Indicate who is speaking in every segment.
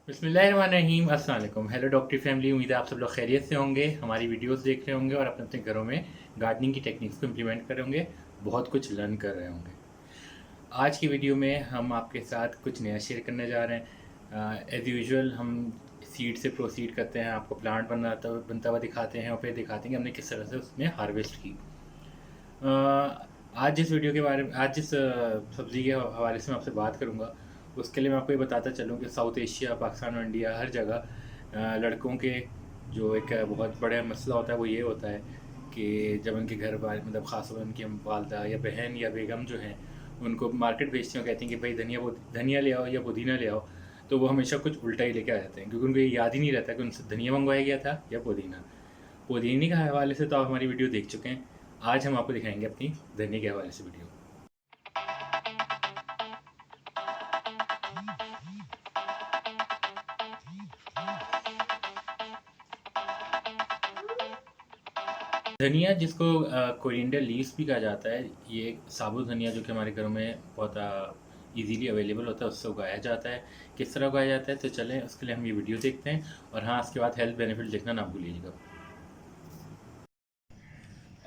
Speaker 1: बिस्मिल्लाहिर्रहमानिर्रहीम, अस्सलाम वालेकुम। हेलो डॉक्टरी फैमिली, उम्मीद है आप सब लोग खैरियत से होंगे। हमारी वीडियोस देख रहे होंगे और अपने अपने घरों में गार्डनिंग की टेक्निक्स को इम्प्लीमेंट कर रहे होंगे, बहुत कुछ लर्न कर रहे होंगे। आज की वीडियो में हम आपके साथ कुछ नया शेयर करने जा रहे हैं। एज़ यूजुअल हम सीड से प्रोसीड करते हैं, आपको प्लांट बनता हुआ दिखाते हैं और फिर दिखाते हैं कि हमने किस तरह से उसमें हार्वेस्ट की। आज जिस वीडियो के बारे में आज जिस सब्ज़ी के हवाले से मैं आपसे बात करूँगा, उसके लिए मैं आपको ये बताता चलूँ कि साउथ एशिया, पाकिस्तान और इंडिया हर जगह लड़कों के जो एक बहुत बड़ा मसला होता है वो ये होता है कि जब उनके घर वाले मतलब ख़ासतौर पर उनकी वालदा या बहन या बेगम जो हैं, उनको मार्केट भेजती हैं और कहती हैं कि भाई धनिया ले आओ या पुदीना ले आओ, तो वो हमेशा कुछ उल्टा ही लेके आ जाते हैं क्योंकि उनको ये याद ही नहीं रहता कि उनसे धनिया मंगवाया गया था या पुदीना। पुदीने के हवाले से तो आप हमारी वीडियो देख चुके हैं। आज हम आपको दिखाएंगे अपनी धनिया के हवाले से वीडियो। धनिया जिसको कोरिएंडर लीव्स भी कहा जाता है, ये एक साबुत धनिया जो कि हमारे घरों में बहुत इजीली अवेलेबल होता है, उससे उगाया जाता है। किस तरह उगाया जाता है तो चलें उसके लिए हम ये वीडियो देखते हैं। और हाँ, उसके बाद हेल्थ बेनिफिट देखना ना भूलिएगा।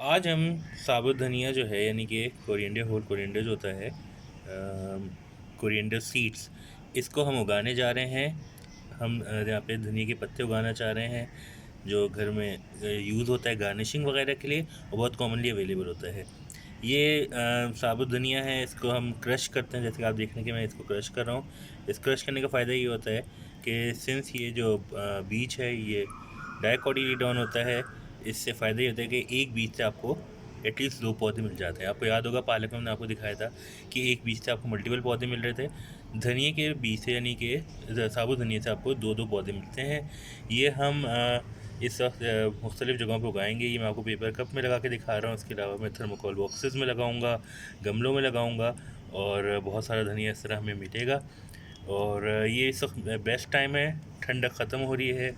Speaker 2: आज हम साबुत धनिया जो है यानी कि कोरिएंडर होल कोरिएंडर जो होता है कोरिएंडर सीड्स, इसको हम उगाने जा रहे हैं। हम यहाँ पे धनिया के पत्ते उगाना चाह रहे हैं जो घर में यूज़ होता है गार्निशिंग वगैरह के लिए और बहुत कॉमनली अवेलेबल होता है। ये साबुत धनिया है, इसको हम क्रश करते हैं। जैसे कि आप देख रहे हैं कि मैं इसको क्रश कर रहा हूँ। इस क्रश करने का फ़ायदा ये होता है कि सिंस ये जो बीज है ये डाइकोटिलीडोन होता है, इससे फ़ायदा ये होता है कि एक बीज से आपको एटलीस्ट 2 पौधे मिल जाते हैं। आपको याद होगा पालक में मैंने आपको दिखाया था कि एक बीज से आपको मल्टीपल पौधे मिल रहे थे। धनिया के बीज से यानी कि साबुत धनिया से आपको 2-2 पौधे मिलते हैं। ये हम इस वक्त मुख्तलिफ़ जगहों पे उगाएंगे। ये मैं आपको पेपर कप में लगा के दिखा रहा हूँ। इसके अलावा मैं थर्मोकोल बॉक्सेस में लगाऊंगा, गमलों में लगाऊंगा और बहुत सारा धनिया इस तरह हमें मिलेगा। और ये इस वक्त बेस्ट टाइम है, ठंडक ख़त्म हो रही है,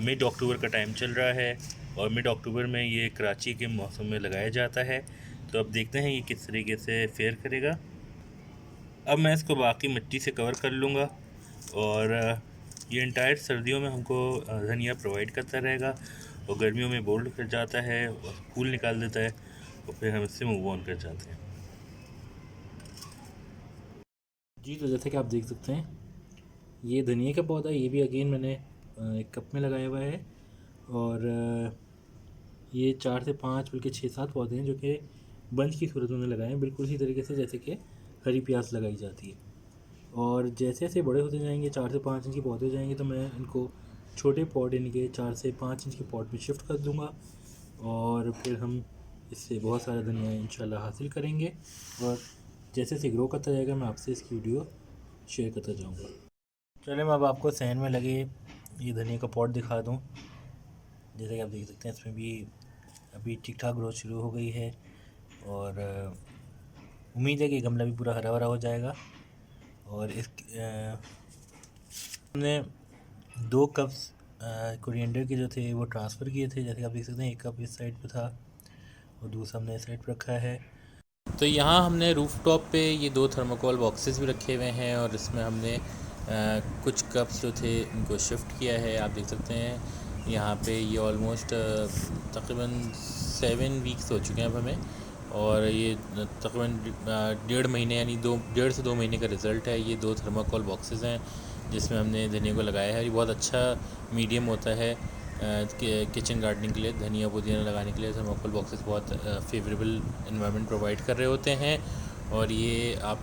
Speaker 2: मिड अक्टूबर का टाइम चल रहा है और मिड अक्टूबर में ये कराची के मौसम में लगाया जाता है। तो अब देखते हैं ये किस तरीके से फेयर करेगा। अब मैं इसको बाकी मिट्टी से कवर कर लूँगा और ये इंटायर सर्दियों में हमको धनिया प्रोवाइड करता रहेगा और गर्मियों में बोल्ड कर जाता है और फूल निकाल देता है और फिर हम इससे मूव ऑन कर जाते हैं।
Speaker 1: जी, तो जैसे कि आप देख सकते हैं, ये धनिया का पौधा, ये भी अगेन मैंने एक कप में लगाया हुआ है। और ये 4 से 5 बल्कि 6-7 पौधे हैं जो कि बंच की सूरत में लगाए हैं, बिल्कुल इसी तरीके से जैसे कि हरी प्याज लगाई जाती है। और जैसे जैसे बड़े होते जाएंगे, 4 से 5 इंच के पौधे हो जाएंगे, तो मैं इनको छोटे पॉट यानी कि 4 से 5 इंच के पॉट में शिफ्ट कर दूंगा और फिर हम इससे बहुत सारा धनिया इंशाल्लाह हासिल करेंगे। और जैसे जैसे ग्रो करता जाएगा मैं आपसे इसकी वीडियो शेयर करता जाऊँगा। चलिए मैं अब आपको सहन में लगे ये धनिया का पॉट दिखा दूँ। जैसे कि आप देख सकते हैं, इसमें भी अभी ठीक ठाक ग्रोथ शुरू हो गई है और उम्मीद है कि गमला भी पूरा हरा भरा हो जाएगा। और इस हमने 2 कप्स कोरिएंडर के जो थे वो ट्रांसफ़र किए थे। जैसे कि आप देख सकते हैं, एक कप इस साइड पे था और दूसरा हमने इस साइड पे रखा है। तो यहाँ हमने रूफ़ टॉप पे ये 2 थर्मोकोल बॉक्सेस भी रखे हुए हैं और इसमें हमने कुछ कप्स जो थे उनको शिफ्ट किया है। आप देख सकते हैं यहाँ पे ये ऑलमोस्ट तकरीबन 7 वीक्स हो चुके हैं अब हमें। और ये तकरीबन 1.5 महीने यानी 1.5 से 2 महीने का रिज़ल्ट है। ये 2 थर्माकोल बॉक्सेस हैं जिसमें हमने धनिया को लगाया है। ये बहुत अच्छा मीडियम होता है किचन गार्डनिंग के लिए। धनिया पुदीना लगाने के लिए थर्माकोल बॉक्सेस बहुत फेवरेबल इन्वायरमेंट प्रोवाइड कर रहे होते हैं। और ये आप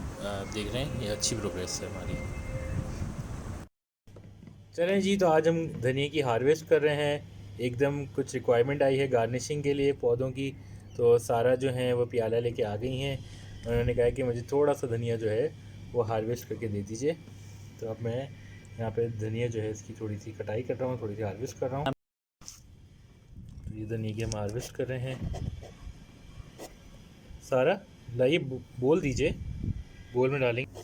Speaker 1: देख रहे हैं, ये अच्छी प्रोग्रेस है हमारी। चलें जी, तो आज हम धनिया की हार्वेस्ट कर रहे हैं। एकदम कुछ रिक्वायरमेंट आई है गार्निशिंग के लिए पौधों की, तो सारा जो है वो प्याला लेके आ गई हैं। उन्होंने कहा कि मुझे थोड़ा सा धनिया जो है वो हार्वेस्ट करके दे दीजिए। तो अब मैं यहाँ पे धनिया जो है इसकी थोड़ी सी कटाई कर रहा हूँ, थोड़ी सी हार्वेस्ट कर रहा हूँ। तो ये धनिया की हम हार्वेस्ट कर रहे हैं सारा। लाइए बोल दीजिए, बोल में डालेंगे।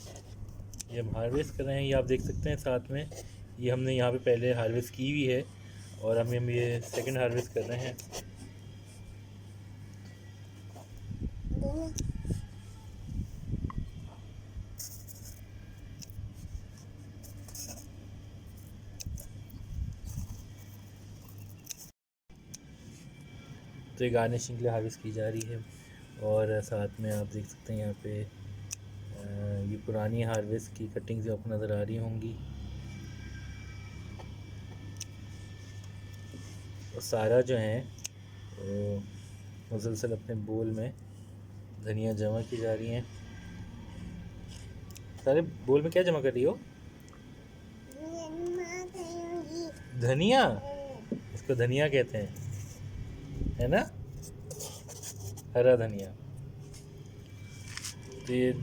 Speaker 1: ये हम हार्वेस्ट कर रहे हैं, ये आप देख सकते हैं साथ में। ये हमने यहाँ पे पहले हार्वेस्ट की हुई है और हम ये सेकंड हार्वेस्ट कर रहे हैं। तो ये गार्निशिंग के लिए हार्वेस्ट की जा रही है। और साथ में आप देख सकते हैं यहाँ पे ये पुरानी हार्वेस्ट की कटिंग्स आपको नज़र आ रही होंगी। और सारा जो है वो मुसलसल अपने बोल में धनिया जमा की जा रही हैं। सारे बोल में क्या जमा कर रही हो? धनिया, इसको धनिया कहते हैं, है ना, हरा धनिया। तो ये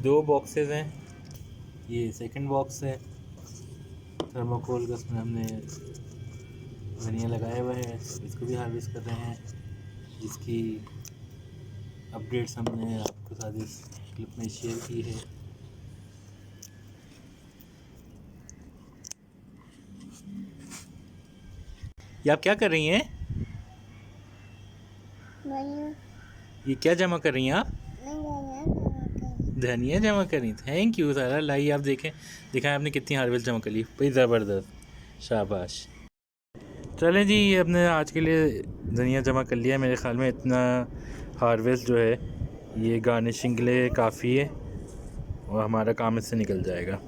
Speaker 1: 2 बॉक्सेस हैं, ये सेकंड बॉक्स है थर्मोकोल का, उसमें हमने धनिया लगाया हुआ है, इसको भी हार्वेस्ट कर रहे हैं, जिसकी अपडेट्स हमने आपके साथ इस क्लिप में शेयर की है। ये आप क्या कर रही हैं? ये क्या जमा कर रही हैं आप? धनिया जमा कर रही। थैंक यू सारा। लाइए आप देखें, दिखाएं आपने कितनी हार्वेस्ट जमा कर ली। भाई ज़बरदस्त, शाबाश। चलें जी, ये अपने आज के लिए धनिया जमा कर लिया। मेरे ख़्याल में इतना हार्वेस्ट जो है ये गार्निशिंग के लिए काफ़ी है और हमारा काम इससे निकल जाएगा।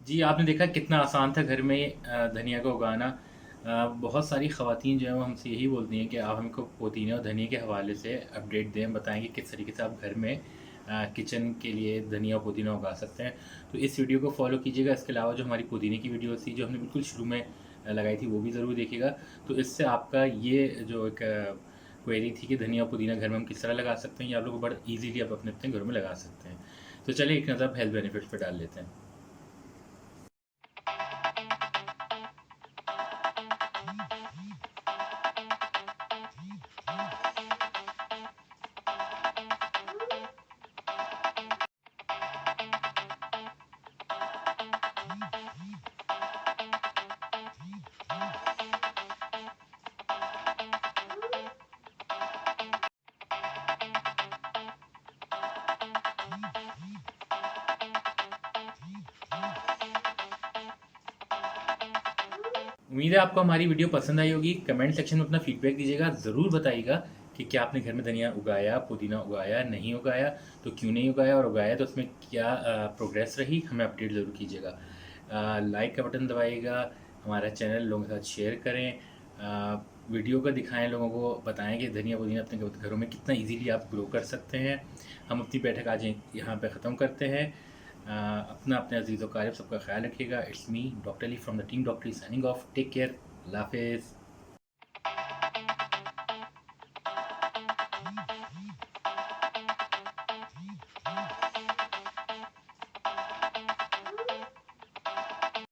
Speaker 1: जी, आपने देखा कितना आसान था घर में धनिया को उगाना। बहुत सारी ख़वातीन जो हैं वो हमसे यही बोलती हैं कि आप हमको पुदीने और धनिया के हवाले से अपडेट दें, बताएं कि किस तरीके से आप घर में किचन के लिए धनिया और पुदीना उगा सकते हैं। तो इस वीडियो को फॉलो कीजिएगा। इसके अलावा जो हमारी पुदीने की वीडियो थी जो हमने बिल्कुल शुरू में लगाई थी, वो भी ज़रूर देखिएगा। तो इससे आपका ये जो एक क्वेरी थी कि धनिया और पुदीना घर में हम किस तरह लगा सकते हैं, ये आप लोग बड़ा ईजीली आप अपने अपने घर में लगा सकते हैं। तो चलिए एक नज़र हेल्थ बेनिफिट्स पर डाल लेते हैं। उम्मीद है आपको हमारी वीडियो पसंद आई होगी। कमेंट सेक्शन में अपना फीडबैक दीजिएगा, ज़रूर बताइएगा कि क्या आपने घर में धनिया उगाया, पुदीना उगाया, नहीं उगाया तो क्यों नहीं उगाया, और उगाया तो उसमें क्या प्रोग्रेस रही, हमें अपडेट ज़रूर कीजिएगा। लाइक का बटन दबाइएगा, हमारा चैनल लोगों के साथ शेयर करें, वीडियो को दिखाएं, लोगों को बताएं कि धनिया पुदीना अपने घरों में कितना इजीली आप ग्रो कर सकते हैं। हम अपनी बैठक आज यहाँ पे ख़त्म करते हैं। अपना अपने अजीज़ व क़रीब सबका ख्याल रखिएगा। It's me doctor Ali from the team डॉक्टरी साइनिंग ऑफ। टेक केयर, अल्लाह हाफ़िज़।